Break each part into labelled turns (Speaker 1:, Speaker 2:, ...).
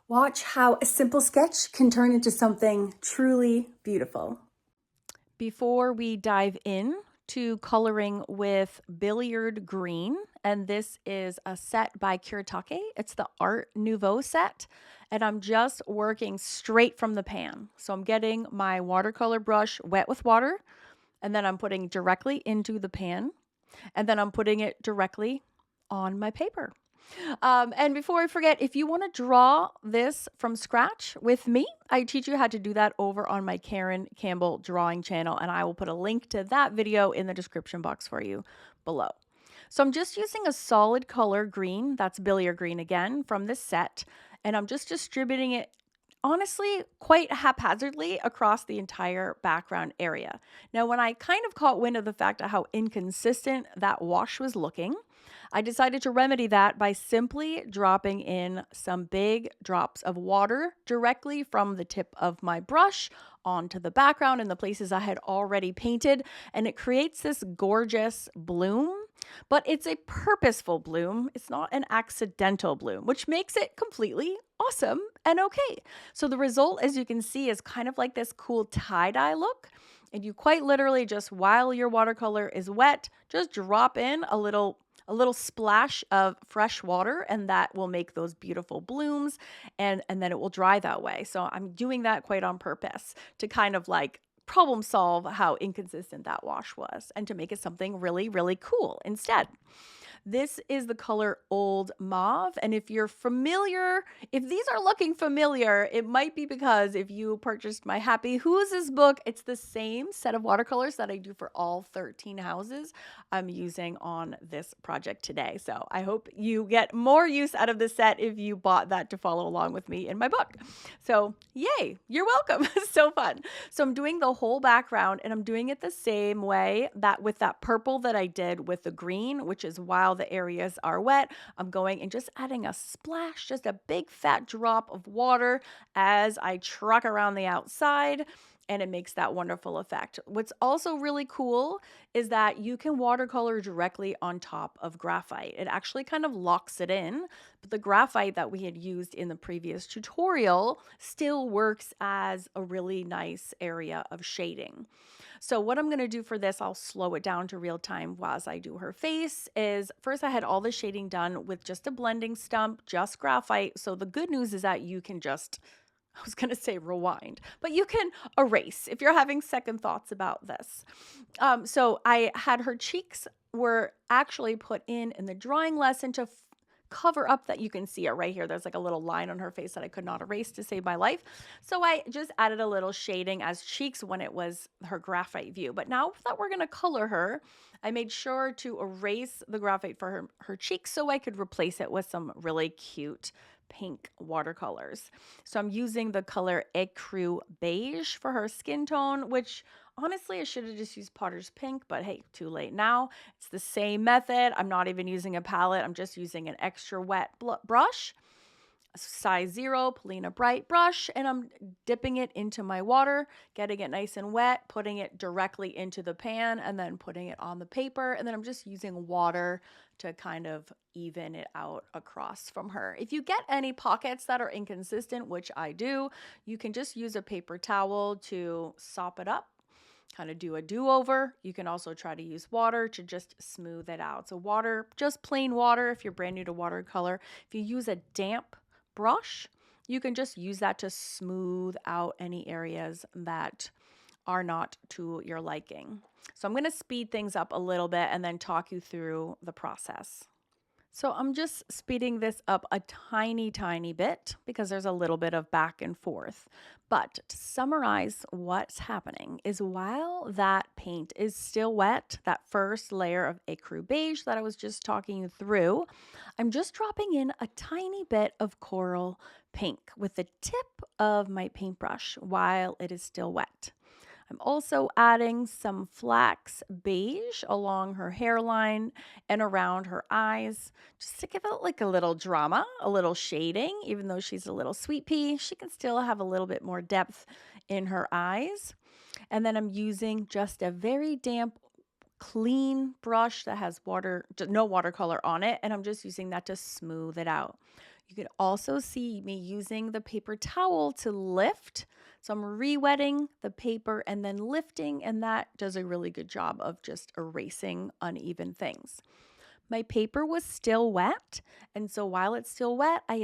Speaker 1: Watch how a simple sketch can turn into something truly beautiful.
Speaker 2: Before we dive in to coloring with Billiard Green, and this is a set by Kuretake. It's the Art Nouveau set, and I'm just working straight from the pan. So I'm getting my watercolor brush wet with water, and then I'm putting directly into the pan, and then I'm putting it directly on my paper. And before I forget, if you want to draw this from scratch with me, I teach you how to do that over on my Karen Campbell drawing channel, and I will put a link to that video in the description box for you below. So I'm just using a solid color green, that's Billiard Green again, from this set, and I'm just distributing it honestly quite haphazardly across the entire background area. Now, when I kind of caught wind of the fact of how inconsistent that wash was looking, I decided to remedy that by simply dropping in some big drops of water directly from the tip of my brush onto the background in the places I had already painted, and it creates this gorgeous bloom. But it's a purposeful bloom. It's not an accidental bloom, which makes it completely awesome and okay. So the result, as you can see, is kind of like this cool tie-dye look. And you quite literally just, while your watercolor is wet, just drop in a little splash of fresh water, and that will make those beautiful blooms, and then it will dry that way. So I'm doing that quite on purpose to kind of like problem solve how inconsistent that wash was and to make it something really, really cool instead. This is the color Old Mauve. And if you're familiar, if these are looking familiar, it might be because if you purchased my Happy Who's This book, it's the same set of watercolors that I do for all 13 houses I'm using on this project today. So I hope you get more use out of the set if you bought that to follow along with me in my book. So yay, you're welcome. So fun. So I'm doing the whole background, and I'm doing it the same way that with that purple that I did with the green, which is while the areas are wet, I'm going and just adding a splash, just a big fat drop of water as I truck around the outside, and it makes that wonderful effect. What's also really cool is that you can watercolor directly on top of graphite. It actually kind of locks it in, but the graphite that we had used in the previous tutorial still works as a really nice area of shading. So what I'm going to do for this, I'll slow it down to real time whilst I do her face, is first I had all the shading done with just a blending stump, just graphite. So the good news is that you can just, I was going to say rewind, but you can erase if you're having second thoughts about this. So I had her cheeks were actually put in the drawing lesson to cover up that you can see it right here. There's like a little line on her face that I could not erase to save my life. So I just added a little shading as cheeks when it was her graphite view. But now that we're going to color her, I made sure to erase the graphite for her cheeks so I could replace it with some really cute pink watercolors. So I'm using the color Ecru Beige for her skin tone, which honestly I should have just used Potter's Pink, but hey, too late now. It's the same method. I'm not even using a palette. I'm just using an extra wet brush, size 0 Polina Bright brush, and I'm dipping it into my water, getting it nice and wet, putting it directly into the pan, and then putting it on the paper. And then I'm just using water to kind of even it out across from her. If you get any pockets that are inconsistent, which I do, you can just use a paper towel to sop it up, kind of do a do-over. You can also try to use water to just smooth it out. So water, just plain water if you're brand new to watercolor. If you use a damp brush, you can just use that to smooth out any areas that are not to your liking. So I'm going to speed things up a little bit and then talk you through the process. So I'm just speeding this up a tiny, tiny bit because there's a little bit of back and forth. But to summarize what's happening is while that paint is still wet, that first layer of Ecru Beige that I was just talking you through, I'm just dropping in a tiny bit of coral pink with the tip of my paintbrush while it is still wet. I'm also adding some flax beige along her hairline and around her eyes, just to give it like a little drama, a little shading. Even though she's a little sweet pea, she can still have a little bit more depth in her eyes. And then I'm using just a very damp, clean brush that has no watercolor on it, and I'm just using that to smooth it out. You can also see me using the paper towel to lift. So I'm re-wetting the paper and then lifting, and that does a really good job of just erasing uneven things. My paper was still wet, and so while it's still wet, I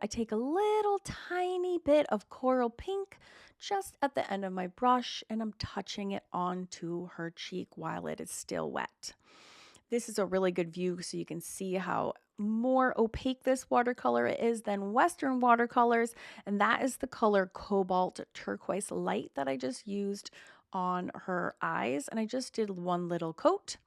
Speaker 2: take a little tiny bit of coral pink just at the end of my brush, and I'm touching it onto her cheek while it is still wet. This is a really good view so you can see how more opaque this watercolor is than Western watercolors, and that is the color Cobalt Turquoise Light that I just used on her eyes, and I just did one little coat.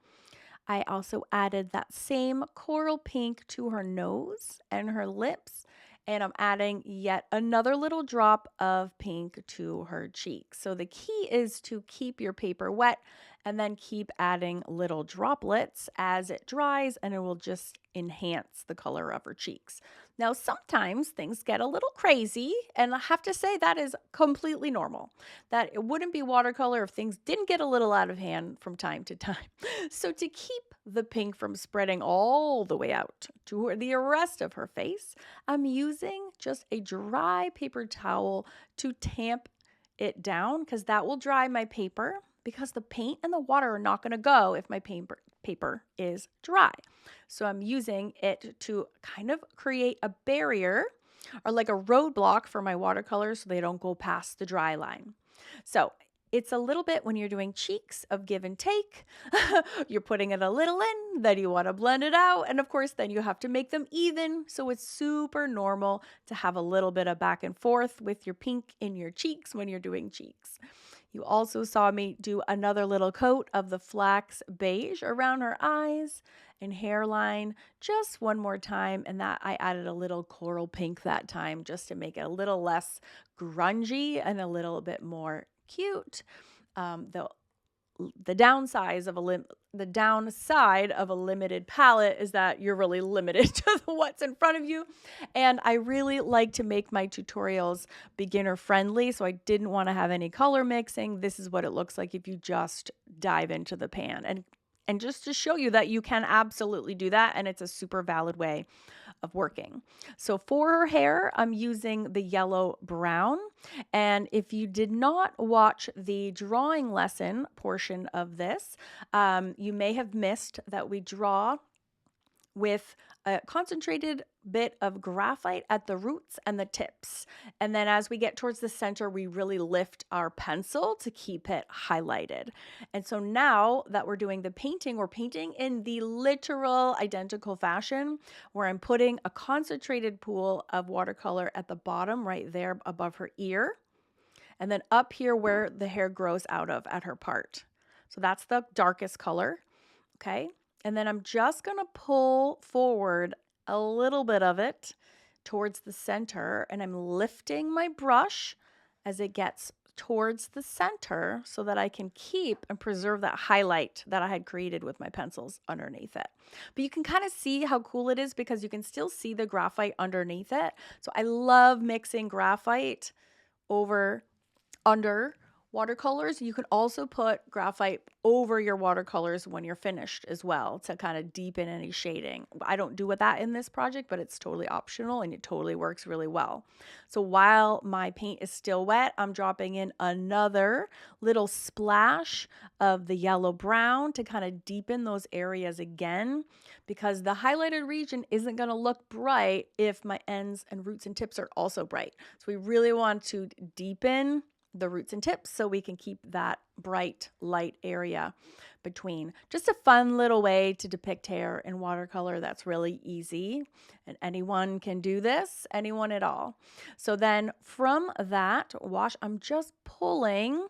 Speaker 2: I also added that same coral pink to her nose and her lips, and I'm adding yet another little drop of pink to her cheeks. So the key is to keep your paper wet and then keep adding little droplets as it dries, and it will just enhance the color of her cheeks. Now, sometimes things get a little crazy, and I have to say that is completely normal. That it wouldn't be watercolor if things didn't get a little out of hand from time to time. So to keep the pink from spreading all the way out to the rest of her face, I'm using just a dry paper towel to tamp it down, because that will dry my paper, because the paint and the water are not going to go if my paper is dry. So I'm using it to kind of create a barrier or like a roadblock for my watercolors so they don't go past the dry line. So it's a little bit when you're doing cheeks of give and take. You're putting it a little in, then you want to blend it out, and of course then you have to make them even. So it's super normal to have a little bit of back and forth with your pink in your cheeks when you're doing cheeks. You also saw me do another little coat of the flax beige around her eyes and hairline just one more time, and that I added a little coral pink that time just to make it a little less grungy and a little bit more cute. The downside of a limited palette is that you're really limited to what's in front of you. And I really like to make my tutorials beginner friendly, so I didn't want to have any color mixing. This is what it looks like if you just dive into the pan. And just to show you that you can absolutely do that, and it's a super valid way of working. So for her hair, I'm using the yellow brown. And if you did not watch the drawing lesson portion of this, you may have missed that we draw with a concentrated bit of graphite at the roots and the tips. And then as we get towards the center, we really lift our pencil to keep it highlighted. And so now that we're doing the painting, we're painting in the literal identical fashion, where I'm putting a concentrated pool of watercolor at the bottom right there above her ear, and then up here where the hair grows out of at her part. So that's the darkest color, okay? And then I'm just going to pull forward a little bit of it towards the center, and I'm lifting my brush as it gets towards the center so that I can keep and preserve that highlight that I had created with my pencils underneath it. But you can kind of see how cool it is because you can still see the graphite underneath it. So I love mixing graphite under watercolors. You can also put graphite over your watercolors when you're finished as well to kind of deepen any shading. I don't do that in this project, but it's totally optional and it totally works really well. So while my paint is still wet, I'm dropping in another little splash of the yellow brown to kind of deepen those areas again, because the highlighted region isn't going to look bright if my ends and roots and tips are also bright. So we really want to deepen the roots and tips so we can keep that bright light area between. Just a fun little way to depict hair in watercolor that's really easy, and anyone can do this, anyone at all. So then from that wash, I'm just pulling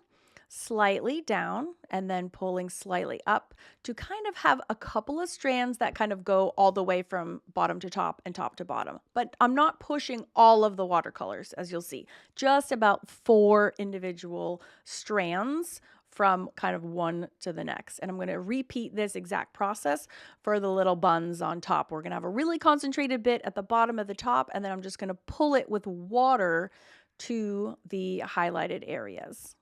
Speaker 2: slightly down and then pulling slightly up to kind of have a couple of strands that kind of go all the way from bottom to top and top to bottom. But I'm not pushing all of the watercolors, as you'll see, just about 4 individual strands from kind of one to the next. And I'm going to repeat this exact process for the little buns on top. We're going to have a really concentrated bit at the bottom of the top, and then I'm just going to pull it with water to the highlighted areas.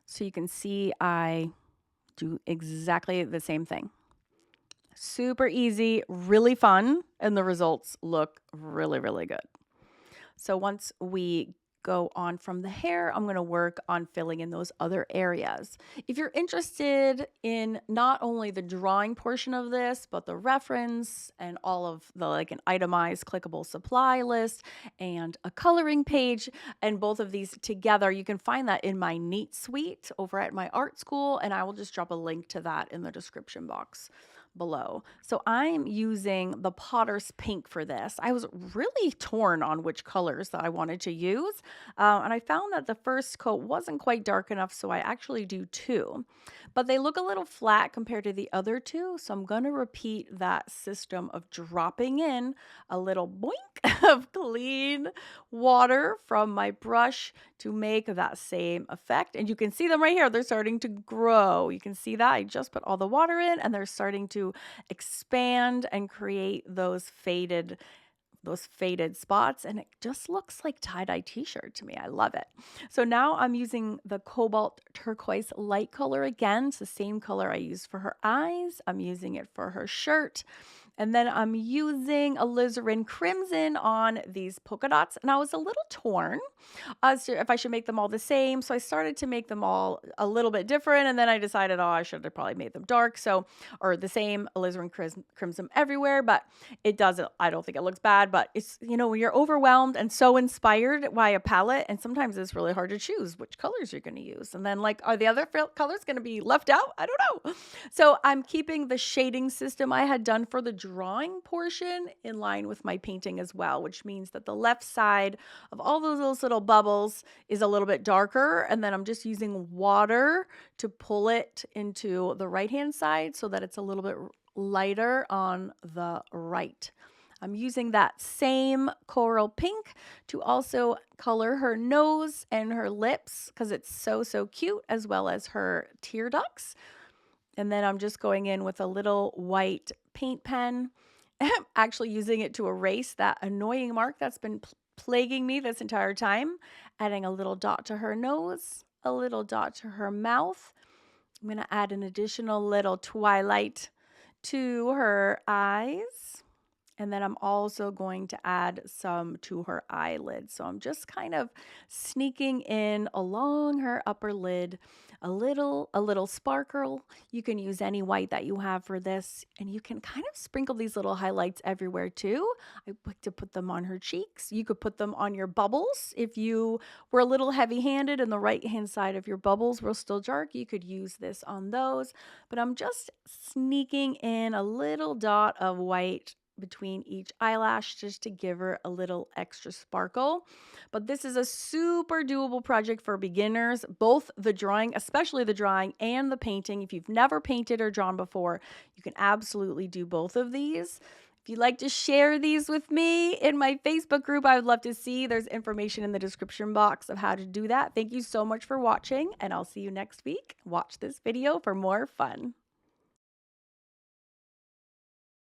Speaker 2: So you can see I do exactly the same thing. Super easy, really fun, and the results look really, really good. So once we go on from the hair, I'm going to work on filling in those other areas. If you're interested in not only the drawing portion of this, but the reference and all of the like an itemized clickable supply list and a coloring page and both of these together, you can find that in my Neat Suite over at my art school, and I will just drop a link to that in the description box below. So I'm using the Potter's Pink for this. I was really torn on which colors that I wanted to use, and I found that the first coat wasn't quite dark enough, so I actually do two. But they look a little flat compared to the other two, so I'm going to repeat that system of dropping in a little boink of clean water from my brush to make that same effect. And you can see them right here. They're starting to grow. You can see that I just put all the water in and they're starting to expand and create those faded spots, and it just looks like tie-dye t-shirt to me. I love it. So now I'm using the cobalt turquoise light color again. It's the same color I used for her eyes. I'm using it for her shirt. And then I'm using alizarin crimson on these polka dots. And I was a little torn as to if I should make them all the same. So I started to make them all a little bit different. And then I decided, oh, I should have probably made them dark. Or the same alizarin crimson everywhere. But it doesn't, I don't think it looks bad. But it's, when you're overwhelmed and so inspired by a palette, and sometimes it's really hard to choose which colors you're going to use. And then are the other colors going to be left out? I don't know. So I'm keeping the shading system I had done for the drawing portion in line with my painting as well, which means that the left side of all those little bubbles is a little bit darker, and then I'm just using water to pull it into the right-hand side so that it's a little bit lighter on the right. I'm using that same coral pink to also color her nose and her lips because it's so cute, as well as her tear ducts. And then I'm just going in with a little white paint pen. I'm actually using it to erase that annoying mark that's been plaguing me this entire time. Adding a little dot to her nose, a little dot to her mouth. I'm going to add an additional little twilight to her eyes. And then I'm also going to add some to her eyelids. So I'm just kind of sneaking in along her upper lid, a little sparkle. You can use any white that you have for this, and you can kind of sprinkle these little highlights everywhere too. I like to put them on her cheeks. You could put them on your bubbles. If you were a little heavy-handed and the right-hand side of your bubbles were still dark, you could use this on those. But I'm just sneaking in a little dot of white between each eyelash just to give her a little extra sparkle. But this is a super doable project for beginners, both the drawing, especially the drawing, and the painting. If you've never painted or drawn before, you can absolutely do both of these. If you'd like to share these with me in my Facebook group, I would love to see. There's information in the description box of how to do that. Thank you so much for watching, and I'll see you next week. Watch this video for more fun.